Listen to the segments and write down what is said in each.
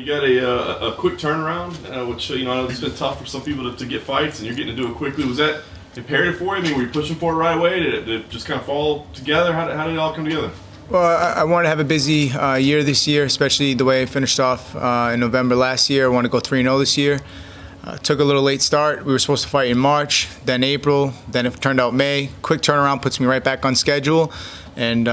You got a quick turnaround, which I know it's been tough for some people to get fights, and you're getting to do it quickly. Was that imperative for you? I mean, were you pushing for it right away? Did it just kind of fall together? How did it all come together? Well, I want to have a busy year this year, especially the way I finished off in November last year. I want to go 3-0 this year. Took a little late start. We were supposed to fight in March, then April, then it turned out May. Quick turnaround puts me right back on schedule, and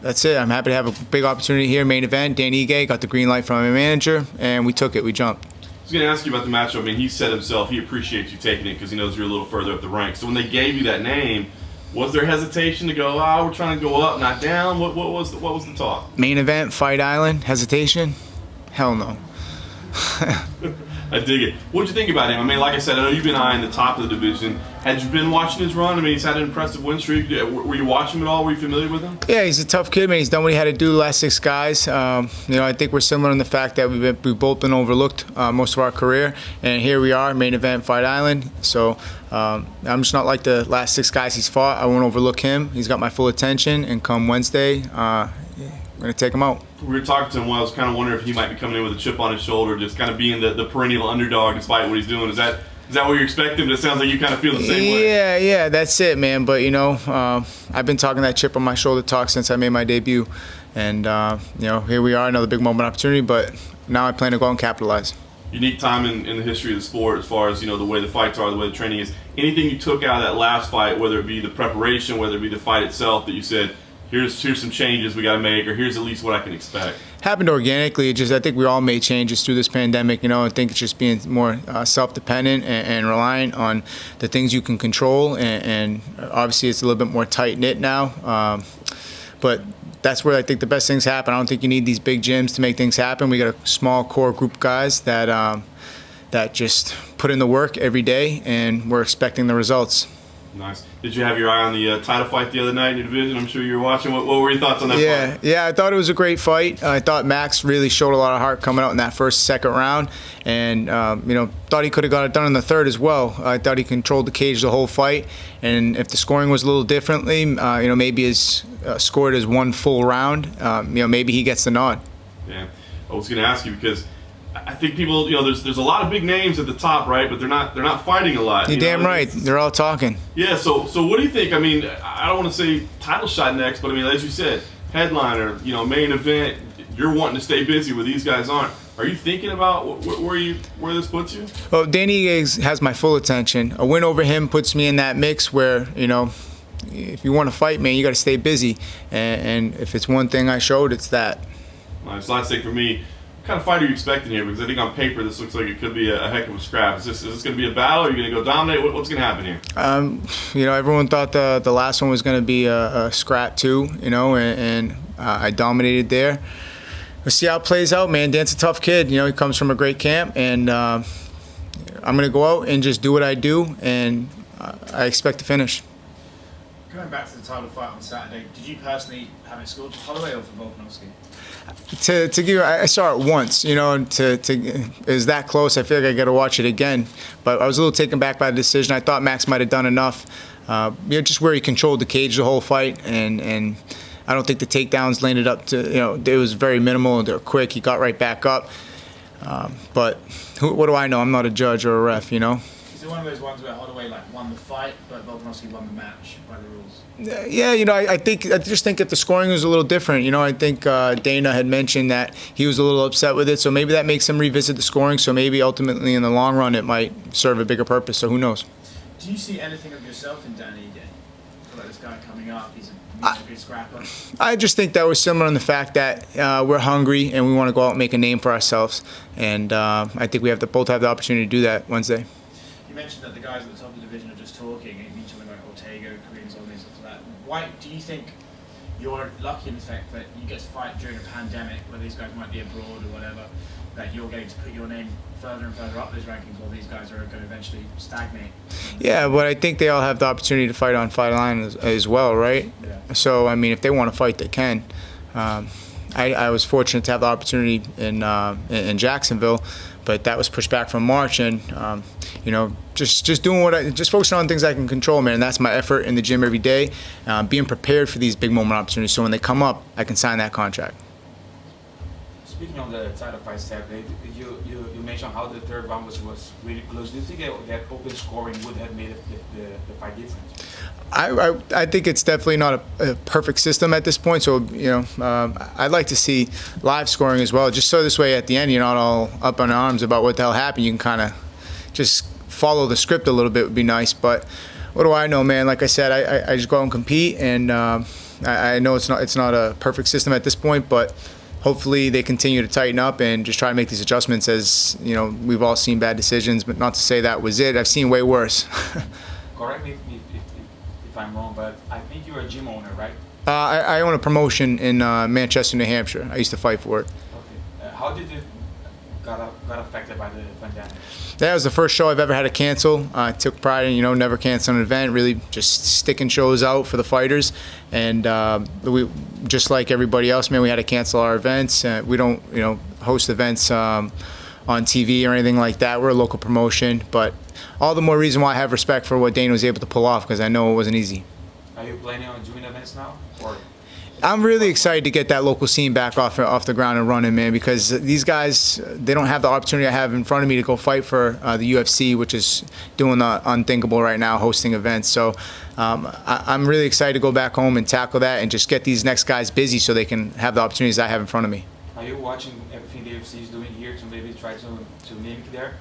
that's it. I'm happy to have a big opportunity here. Main event, Dan Ige got the green light from my manager, and we took it. We jumped. I was going to ask you about the matchup. I mean, he said himself he appreciates you taking it because he knows you're a little further up the ranks. So when they gave you that name, was there hesitation to go, we're trying to go up, not down? What was the talk? Main event, Fight Island, hesitation? Hell no. I dig it. What'd you think about him? I mean, like I said, I know you've been eyeing the top of the division. Had you been watching his run? I mean, he's had an impressive win streak. Were you watching him at all? Were you familiar with him? Yeah, he's a tough kid, man. He's done what he had to do the last 6 guys. I think we're similar in the fact that we've both been overlooked most of our career. And here we are, main event, Fight Island. So I'm just not like the last 6 guys he's fought. I won't overlook him. He's got my full attention. And come Wednesday, we're going to take him out. We were talking to him while I was kind of wondering if he might be coming in with a chip on his shoulder, just kind of being the perennial underdog despite what he's doing. Is that what you're expecting? It sounds like you kind of feel the same way. Yeah, that's it, man. But, I've been talking that chip on my shoulder talk since I made my debut. And, here we are, another big moment opportunity. But now I plan to go out and capitalize. Unique time in the history of the sport as far as, the way the fights are, the way the training is. Anything you took out of that last fight, whether it be the preparation, whether it be the fight itself, that you said, here's some changes we got to make, or here's at least what I can expect? Happened organically. I think we all made changes through this pandemic. I think it's just being more self-dependent and reliant on the things you can control. And obviously, it's a little bit more tight-knit now. But that's where I think the best things happen. I don't think you need these big gyms to make things happen. We got a small core group of guys that just put in the work every day, and we're expecting the results. Nice. Did you have your eye on the title fight the other night in your division? I'm sure you were watching. What were your thoughts on that fight? Yeah, I thought it was a great fight. I thought Max really showed a lot of heart coming out in that second round. And, thought he could have got it done in the third as well. I thought he controlled the cage the whole fight. And if the scoring was a little differently, maybe his scored as one full round, maybe he gets the nod. Yeah. I was going to ask you because I think people, there's a lot of big names at the top, right? But they're not fighting a lot. You're damn right. They're all talking. Yeah. So what do you think? I mean, I don't want to say title shot next, but I mean, as you said, headliner, main event. You're wanting to stay busy where these guys aren't. Are you thinking about where this puts you? Well, Danny has my full attention. A win over him puts me in that mix where if you want to fight, man, you got to stay busy. And if it's one thing I showed, it's that. Nice. Last thing for me. What kind of fight are you expecting here? Because I think on paper this looks like it could be a heck of a scrap. Is this going to be a battle? Are you going to go dominate? What's going to happen here? Everyone thought the last one was going to be a scrap too, and I dominated there. We'll see how it plays out, man. Dan's a tough kid. He comes from a great camp, and I'm going to go out and just do what I do, and I expect to finish. Going back to the title fight on Saturday, did you personally have it scored for Holloway or for Volkanovski? To give you, I saw it once, and it was that close. I feel like I got to watch it again. But I was a little taken back by the decision. I thought Max might have done enough. Just where he controlled the cage the whole fight, and I don't think the takedowns landed up to, it was very minimal. They were quick. He got right back up. But what do I know? I'm not a judge or a ref, Is it one of those ones where Holloway won the fight, but Volkanovski won the match by the rules? Yeah, I just think that the scoring was a little different. I think Dana had mentioned that he was a little upset with it, so maybe that makes him revisit the scoring. So maybe ultimately in the long run it might serve a bigger purpose. So who knows? Do you see anything of yourself in Dan Ige? I feel like this guy coming up, he's a good scrapper. I just think that was similar in the fact that we're hungry and we want to go out and make a name for ourselves. And I think we both have the opportunity to do that Wednesday. You mentioned that the guys at the top of the division are just talking, and you mentioned something like Ortega, Koreans, all these stuff like that. Why do you think you're lucky in the fact that you get to fight during a pandemic where these guys might be abroad or whatever, that you're going to put your name further and further up those rankings while these guys are going to eventually stagnate? Yeah, but I think they all have the opportunity to fight on Fight Island as well, right? Yeah. So, if they want to fight, they can. I was fortunate to have the opportunity in Jacksonville, but that was pushed back from March, and just doing just focusing on things I can control, man. And that's my effort in the gym every day, being prepared for these big moment opportunities. So when they come up, I can sign that contract. Speaking on the title fight Saturday, you mentioned how the third round was really close. Do you think that open scoring would have made the fight different? I think it's definitely not a perfect system at this point. So I'd like to see live scoring as well, just so this way at the end you're not all up in arms about what the hell happened. You can kind of just follow the script a little bit would be nice. But what do I know, man? Like I said, I just go out and compete, and I know it's not a perfect system at this point, but hopefully they continue to tighten up and just try to make these adjustments. As you know, we've all seen bad decisions, but not to say that was it. I've seen way worse. Correct me if I'm wrong, but I think you're a gym owner, right? I own a promotion in Manchester, New Hampshire. I used to fight for it. Okay. How did it got affected by the pandemic? That was the first show I've ever had to cancel. I took pride in, never canceling an event, really just sticking shows out for the fighters. And we, just like everybody else, man, we had to cancel our events. We don't, host events on TV or anything like that. We're a local promotion, but all the more reason why I have respect for what Dane was able to pull off, because I know it wasn't easy. Are you planning on doing events now, or? I'm really excited to get that local scene back off the ground and running, man, because these guys, they don't have the opportunity I have in front of me to go fight for the UFC, which is doing the unthinkable right now, hosting events. So I'm really excited to go back home and tackle that and just get these next guys busy so they can have the opportunities I have in front of me. Are you watching everything the UFC is doing here to maybe try to mimic there?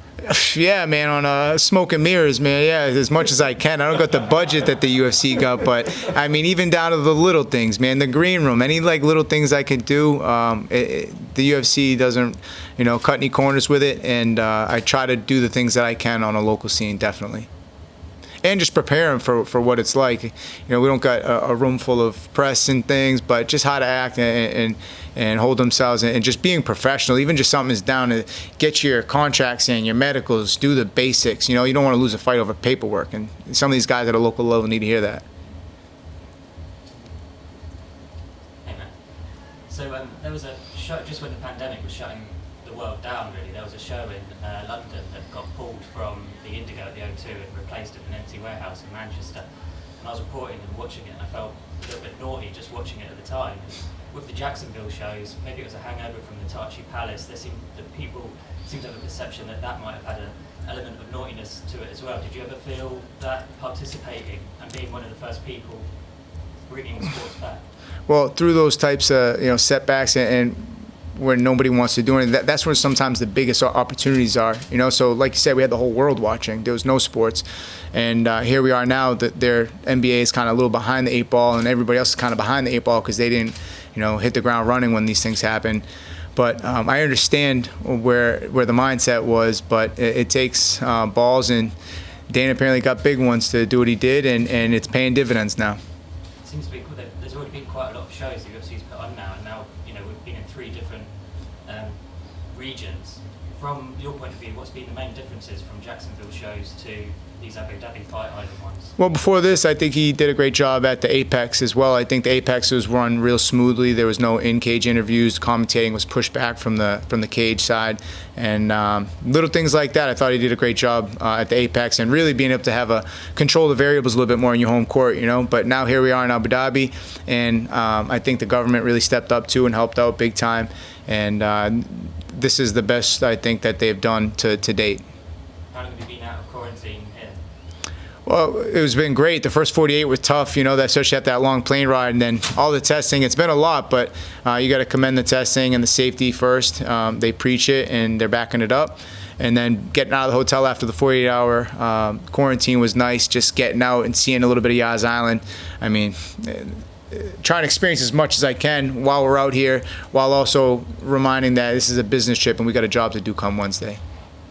Yeah, man, on smoke and mirrors, man. Yeah, as much as I can. I don't got the budget that the UFC got, but I mean, even down to the little things, man. The green room, any little things I can do. The UFC doesn't, cut any corners with it, and I try to do the things that I can on a local scene, definitely. And just prepare them for what it's like. We don't got a room full of press and things, but just how to act and hold themselves and just being professional. Even just something is down to get your contracts in, your medicals, do the basics. You don't want to lose a fight over paperwork, and some of these guys at a local level need to hear that. Hey man. So there was a show just when the pandemic was shutting the world down. Really, there was a show in London that got pulled from the Indigo at the O2 and replaced at an empty warehouse in Manchester. And I was reporting and watching it, and I felt a little bit naughty just watching it at the time. With the Jacksonville shows, maybe it was a hangover from the Tachi Palace. People seem to have a perception that might have had an element of naughtiness to it as well. Did you ever feel that participating and being one of the first people bringing the sports back? Well, through those types of setbacks and where nobody wants to do anything, that's where sometimes the biggest opportunities are. So like you said, we had the whole world watching. There was no sports, and here we are now. That their NBA is kind of a little behind the 8 ball, and everybody else is kind of behind the 8 ball because they didn't, hit the ground running when these things happen. But I understand where the mindset was, but it takes balls, and Dana apparently got big ones to do what he did, and it's paying dividends now. It seems to be cool. There's already been quite a lot of shows the UFC's put on now, and now we've been in 3 different regions. From your point of view, what's been the main differences from Jacksonville shows to these Abu Dhabi Fight Island ones? Well, before this, I think he did a great job at the Apex as well. I think the Apex was run real smoothly. There was no in-cage interviews. Commentating was pushed back from the cage side, and little things like that. I thought he did a great job at the Apex, and really being able to have control the variables a little bit more in your home court. But now here we are in Abu Dhabi, and I think the government really stepped up too and helped out big time. And this is the best I think that they've done to date. How long have you been out of quarantine here? Well, it's been great. The first 48 was tough, especially after that long plane ride, and then all the testing. It's been a lot, but you got to commend the testing and the safety first. They preach it, and they're backing it up. And then getting out of the hotel after the 48-hour quarantine was nice, just getting out and seeing a little bit of Yas Island. I mean, trying to experience as much as I can while we're out here, while also reminding that this is a business trip and we got a job to do come Wednesday.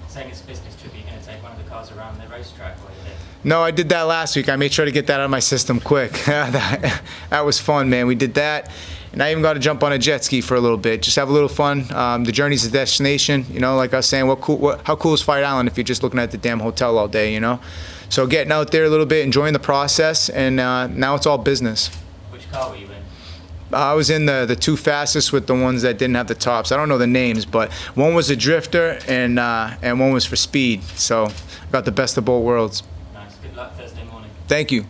Saying it's a business trip, you're going to take one of the cars around the racetrack while you're there? No, I did that last week. I made sure to get that out of my system quick. That was fun, man. We did that, and I even got to jump on a jet ski for a little bit. Just have a little fun. The journey's a destination. Like I was saying, how cool is Fight Island if you're just looking at the damn hotel all day, So getting out there a little bit, enjoying the process, and now it's all business. Which car were you in? I was in the 2 fastest with the ones that didn't have the tops. I don't know the names, but one was a drifter and one was for speed. So I got the best of both worlds. Nice. Good luck Thursday morning. Thank you.